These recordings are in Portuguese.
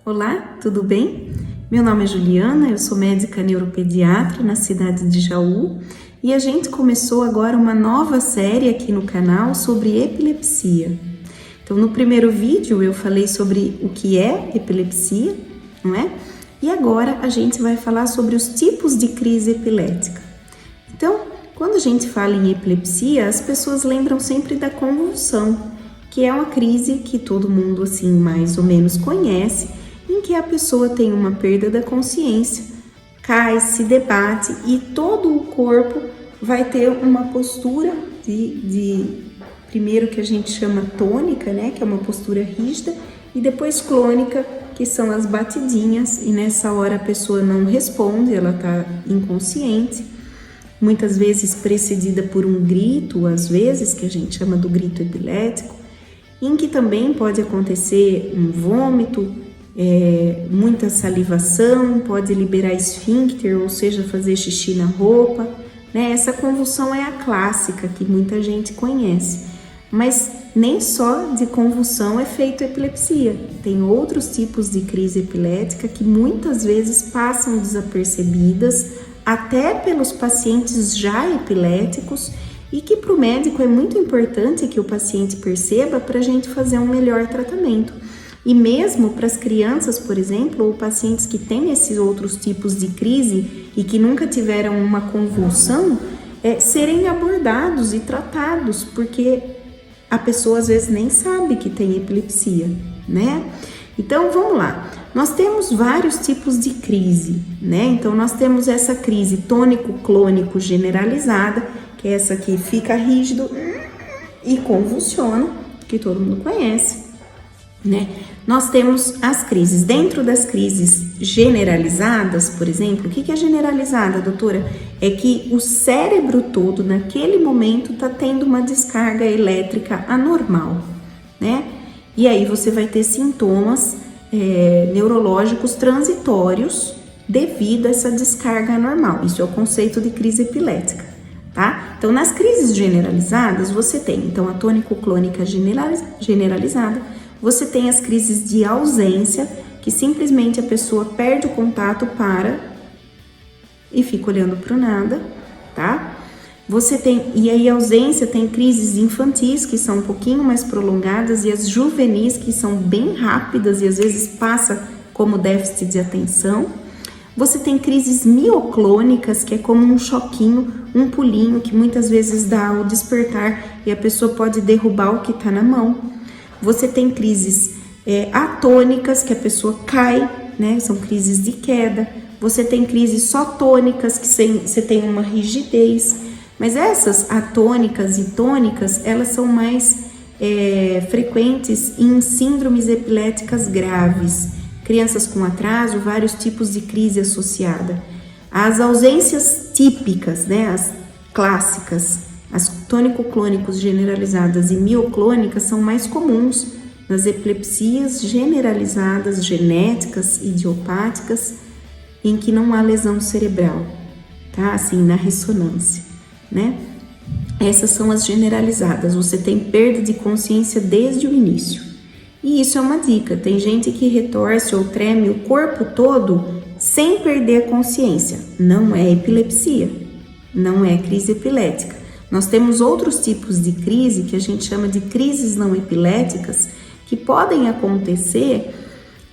Olá, tudo bem? Meu nome é Juliana, eu sou médica neuropediatra na cidade de Jaú e a gente começou agora uma nova série aqui no canal sobre epilepsia. Então, no primeiro vídeo eu falei sobre o que é epilepsia, não é? E agora a gente vai falar sobre os tipos de crise epilética. Então, quando a gente fala em epilepsia, as pessoas lembram sempre da convulsão, que é uma crise que todo mundo assim mais ou menos conhece, em que a pessoa tem uma perda da consciência, cai, se debate e todo o corpo vai ter uma postura primeiro que a gente chama tônica, né, que é uma postura rígida, e depois clônica, que são as batidinhas, e nessa hora a pessoa não responde, ela está inconsciente, muitas vezes precedida por um grito, às vezes, que a gente chama do grito epilético, em que também pode acontecer um vômito, muita salivação, pode liberar esfíncter, ou seja, fazer xixi na roupa, né? Essa convulsão é a clássica que muita gente conhece, mas nem só de convulsão é feito epilepsia, tem outros tipos de crise epilética que muitas vezes passam desapercebidas até pelos pacientes já epiléticos e que para o médico é muito importante que o paciente perceba para a gente fazer um melhor tratamento. E mesmo para as crianças, por exemplo, ou pacientes que têm esses outros tipos de crise e que nunca tiveram uma convulsão, serem abordados e tratados, porque a pessoa às vezes nem sabe que tem epilepsia, né? Então vamos lá, nós temos vários tipos de crise, né? Então nós temos essa crise tônico-clônico generalizada, que é essa que fica rígido e convulsiona, que todo mundo conhece, né? Nós temos as crises. Dentro das crises generalizadas, por exemplo, o que é generalizada, doutora? É que o cérebro todo, naquele momento, está tendo uma descarga elétrica anormal, né? E aí você vai ter sintomas neurológicos transitórios devido a essa descarga anormal. Isso é o conceito de crise epilética, tá? Então, nas crises generalizadas, você tem, então, a tônico-clônica generalizada, você tem as crises de ausência, que simplesmente a pessoa perde o contato, para e fica olhando para o nada, tá? Você tem, e aí a ausência tem crises infantis, que são um pouquinho mais prolongadas, e as juvenis, que são bem rápidas e às vezes passa como déficit de atenção. Você tem crises mioclônicas, que é como um choquinho, um pulinho, que muitas vezes dá ao despertar e a pessoa pode derrubar o que está na mão. Você tem crises atônicas, que a pessoa cai, né? São crises de queda. Você tem crises só tônicas, que você tem uma rigidez. Mas essas atônicas e tônicas, elas são mais frequentes em síndromes epiléticas graves. Crianças com atraso, vários tipos de crise associada. As ausências típicas, né? As clássicas, as tônico-clônicos generalizadas e mioclônicas são mais comuns nas epilepsias generalizadas, genéticas, idiopáticas, em que não há lesão cerebral, tá? Assim, na ressonância, né? Essas são as generalizadas, você tem perda de consciência desde o início. E isso é uma dica, tem gente que retorce ou treme o corpo todo sem perder a consciência. Não é epilepsia, não é crise epilética. Nós temos outros tipos de crise que a gente chama de crises não epiléticas, que podem acontecer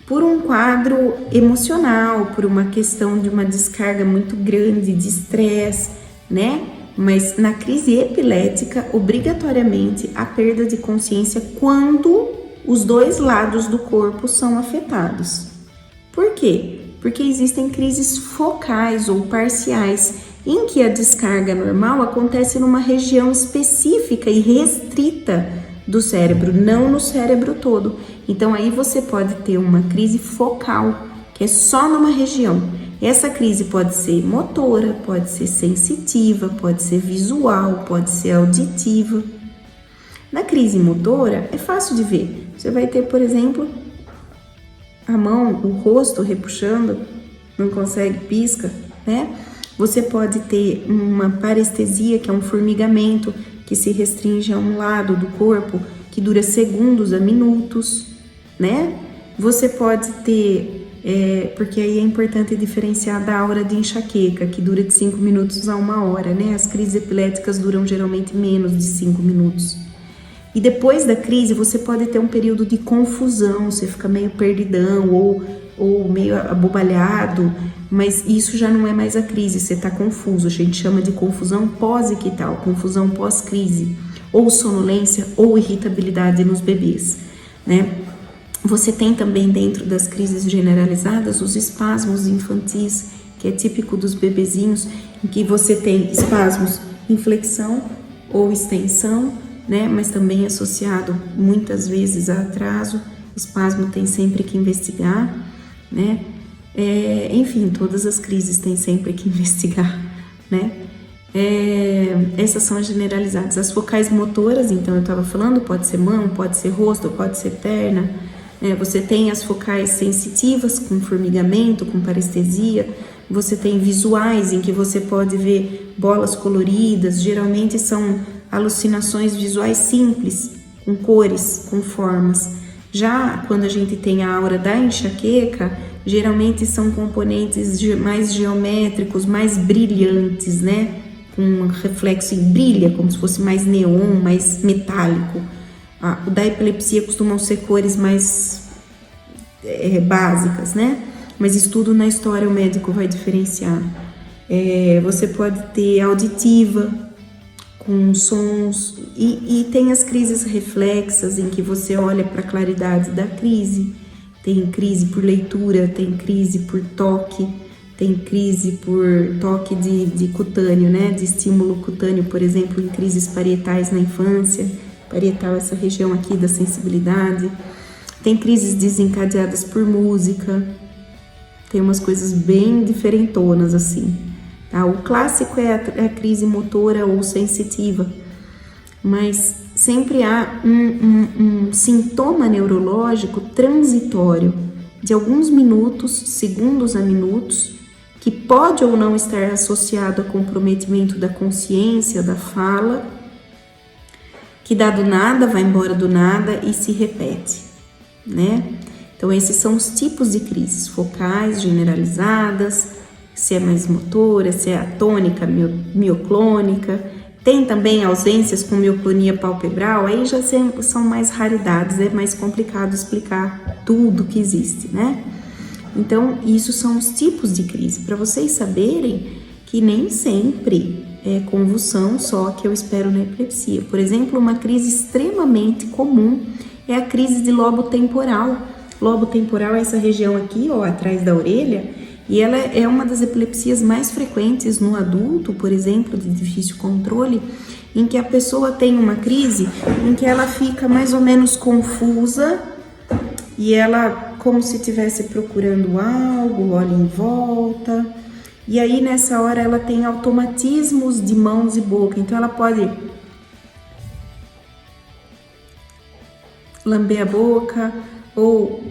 por um quadro emocional, por uma questão de uma descarga muito grande de estresse, né? Mas na crise epilética, obrigatoriamente, a perda de consciência quando os dois lados do corpo são afetados. Por quê? Porque existem crises focais ou parciais, em que a descarga normal acontece numa região específica e restrita do cérebro, não no cérebro todo. Então aí você pode ter uma crise focal, que é só numa região. Essa crise pode ser motora, pode ser sensitiva, pode ser visual, pode ser auditiva. Na crise motora é fácil de ver. Você vai ter, por exemplo, a mão, o rosto repuxando, não consegue, pisca, né? Você pode ter uma parestesia, que é um formigamento que se restringe a um lado do corpo, que dura segundos a minutos, né? Você pode ter, porque aí é importante diferenciar da aura de enxaqueca, que dura de 5 minutos a 1 hora, né? As crises epiléticas duram geralmente menos de 5 minutos. E depois da crise, você pode ter um período de confusão, você fica meio perdidão ou meio abobalhado, mas isso já não é mais a crise, você está confuso. A gente chama de confusão pós-ictal, confusão pós-crise, ou sonolência ou irritabilidade nos bebês, né? Você tem também dentro das crises generalizadas os espasmos infantis, que é típico dos bebezinhos, em que você tem espasmos em flexão ou extensão, né? Mas também associado muitas vezes a atraso. Espasmo tem sempre que investigar, né? Enfim, todas as crises têm sempre que investigar, né? Essas são as generalizadas. As focais motoras, então eu estava falando, pode ser mão, pode ser rosto, pode ser perna. Você tem as focais sensitivas, com formigamento, com parestesia. Você tem visuais, em que você pode ver bolas coloridas. Geralmente são alucinações visuais simples, com cores, com formas. Já quando a gente tem a aura da enxaqueca, geralmente são componentes mais geométricos, mais brilhantes, né? Com um reflexo em brilha, como se fosse mais neon, mais metálico. O da epilepsia costumam ser cores mais básicas, né? Mas estudo na história o médico vai diferenciar. Você pode ter auditiva, com sons, e tem as crises reflexas, em que você olha para a claridade da crise. Tem crise por leitura, tem crise por toque, tem crise por toque de cutâneo, né? De estímulo cutâneo, por exemplo, em crises parietais na infância. Parietal, essa região aqui da sensibilidade. Tem crises desencadeadas por música. Tem umas coisas bem diferentonas assim. Tá? O clássico é a crise motora ou sensitiva, mas sempre há um sintoma neurológico transitório de alguns minutos, segundos a minutos, que pode ou não estar associado a comprometimento da consciência, da fala, que dá do nada, vai embora do nada e se repete, né? Então esses são os tipos de crises focais, generalizadas, se é mais motora, se é atônica, mioclônica. Tem também ausências com mioclonia palpebral, aí já são mais raridades, é mais complicado explicar tudo que existe, né? Então, isso são os tipos de crise, para vocês saberem que nem sempre é convulsão só que eu espero na epilepsia. Por exemplo, uma crise extremamente comum é a crise de lobo temporal. Lobo temporal é essa região aqui, ó, atrás da orelha, e ela é uma das epilepsias mais frequentes no adulto, por exemplo, de difícil controle, em que a pessoa tem uma crise em que ela fica mais ou menos confusa e ela como se estivesse procurando algo, olha em volta, e aí nessa hora ela tem automatismos de mãos e boca, então ela pode lamber a boca ou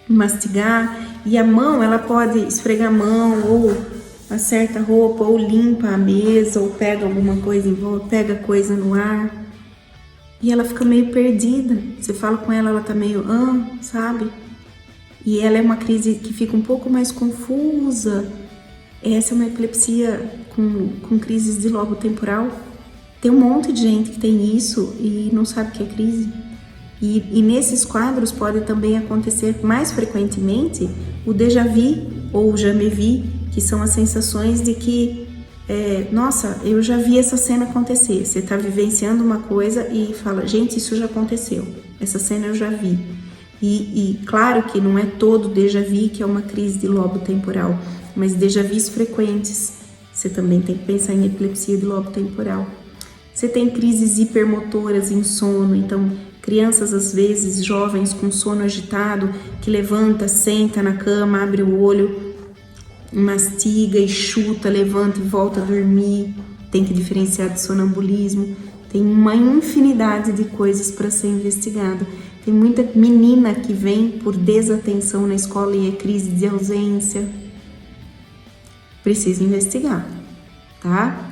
mastigar, e a mão ela pode esfregar a mão ou acerta a roupa ou limpa a mesa ou pega alguma coisa em volta, pega coisa no ar, e ela fica meio perdida. Você fala com ela, ela tá meio sabe? E ela é uma crise que fica um pouco mais confusa. Essa é uma epilepsia com crises de lobo temporal. Tem um monte de gente que tem isso e não sabe o que é crise. E nesses quadros pode também acontecer mais frequentemente o déjà vu ou o jamais vu, que são as sensações de que, nossa, eu já vi essa cena acontecer. Você está vivenciando uma coisa e fala, gente, isso já aconteceu, essa cena eu já vi. E claro que não é todo déjà vu que é uma crise de lobo temporal, mas déjà vus frequentes, você também tem que pensar em epilepsia de lobo temporal. Você tem crises hipermotoras em sono, então crianças às vezes, jovens com sono agitado, que levanta, senta na cama, abre o olho, mastiga e chuta, levanta e volta a dormir, tem que diferenciar de sonambulismo. Tem uma infinidade de coisas para ser investigada. Tem muita menina que vem por desatenção na escola e é crise de ausência. Precisa investigar, tá?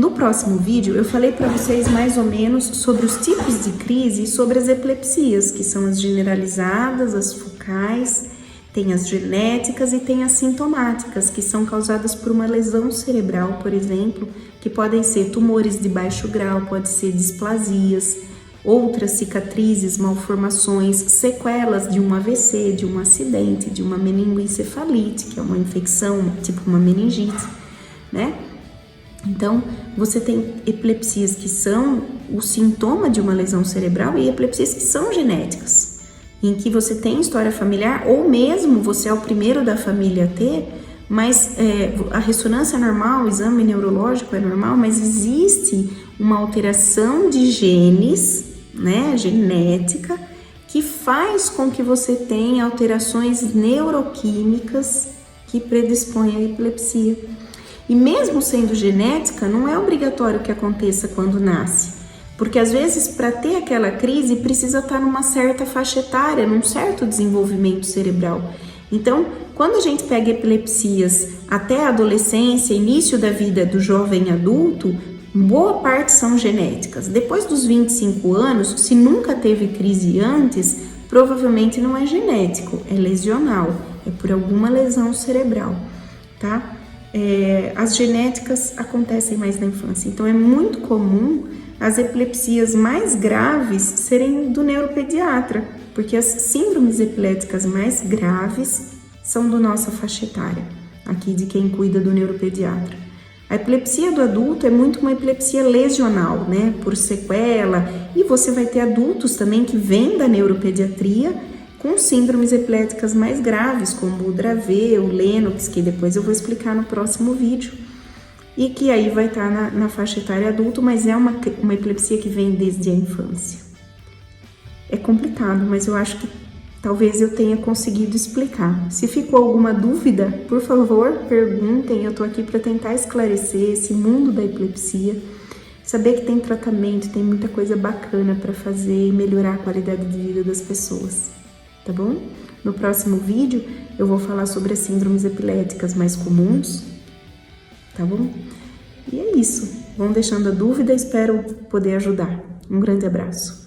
No próximo vídeo eu falei para vocês mais ou menos sobre os tipos de crise e sobre as epilepsias, que são as generalizadas, as focais, tem as genéticas e tem as sintomáticas, que são causadas por uma lesão cerebral, por exemplo, que podem ser tumores de baixo grau, pode ser displasias, outras cicatrizes, malformações, sequelas de um AVC, de um acidente, de uma meningoencefalite, que é uma infecção, tipo uma meningite, né? Então, você tem epilepsias que são o sintoma de uma lesão cerebral e epilepsias que são genéticas, em que você tem história familiar ou mesmo você é o primeiro da família a ter, mas a ressonância é normal, o exame neurológico é normal, mas existe uma alteração de genes, né, genética, que faz com que você tenha alterações neuroquímicas que predispõem à epilepsia. E mesmo sendo genética, não é obrigatório que aconteça quando nasce, porque às vezes para ter aquela crise precisa estar numa certa faixa etária, num certo desenvolvimento cerebral. Então, quando a gente pega epilepsias até a adolescência, início da vida do jovem adulto, boa parte são genéticas. Depois dos 25 anos, se nunca teve crise antes, provavelmente não é genético, é lesional, é por alguma lesão cerebral, tá? As genéticas acontecem mais na infância, então é muito comum as epilepsias mais graves serem do neuropediatra, porque as síndromes epiléticas mais graves são do nossa faixa etária, aqui de quem cuida do neuropediatra. A epilepsia do adulto é muito uma epilepsia lesional, né, por sequela, e você vai ter adultos também que vêm da neuropediatria com síndromes epiléticas mais graves, como o Dravet, o Lennox, que depois eu vou explicar no próximo vídeo, e que aí vai estar na faixa etária adulto, mas é uma epilepsia que vem desde a infância. É complicado, mas eu acho que talvez eu tenha conseguido explicar. Se ficou alguma dúvida, por favor, perguntem, eu tô aqui para tentar esclarecer esse mundo da epilepsia, saber que tem tratamento, tem muita coisa bacana para fazer e melhorar a qualidade de vida das pessoas. Tá bom? No próximo vídeo eu vou falar sobre as síndromes epiléticas mais comuns, tá bom? E é isso. Vão deixando a dúvida, espero poder ajudar. Um grande abraço.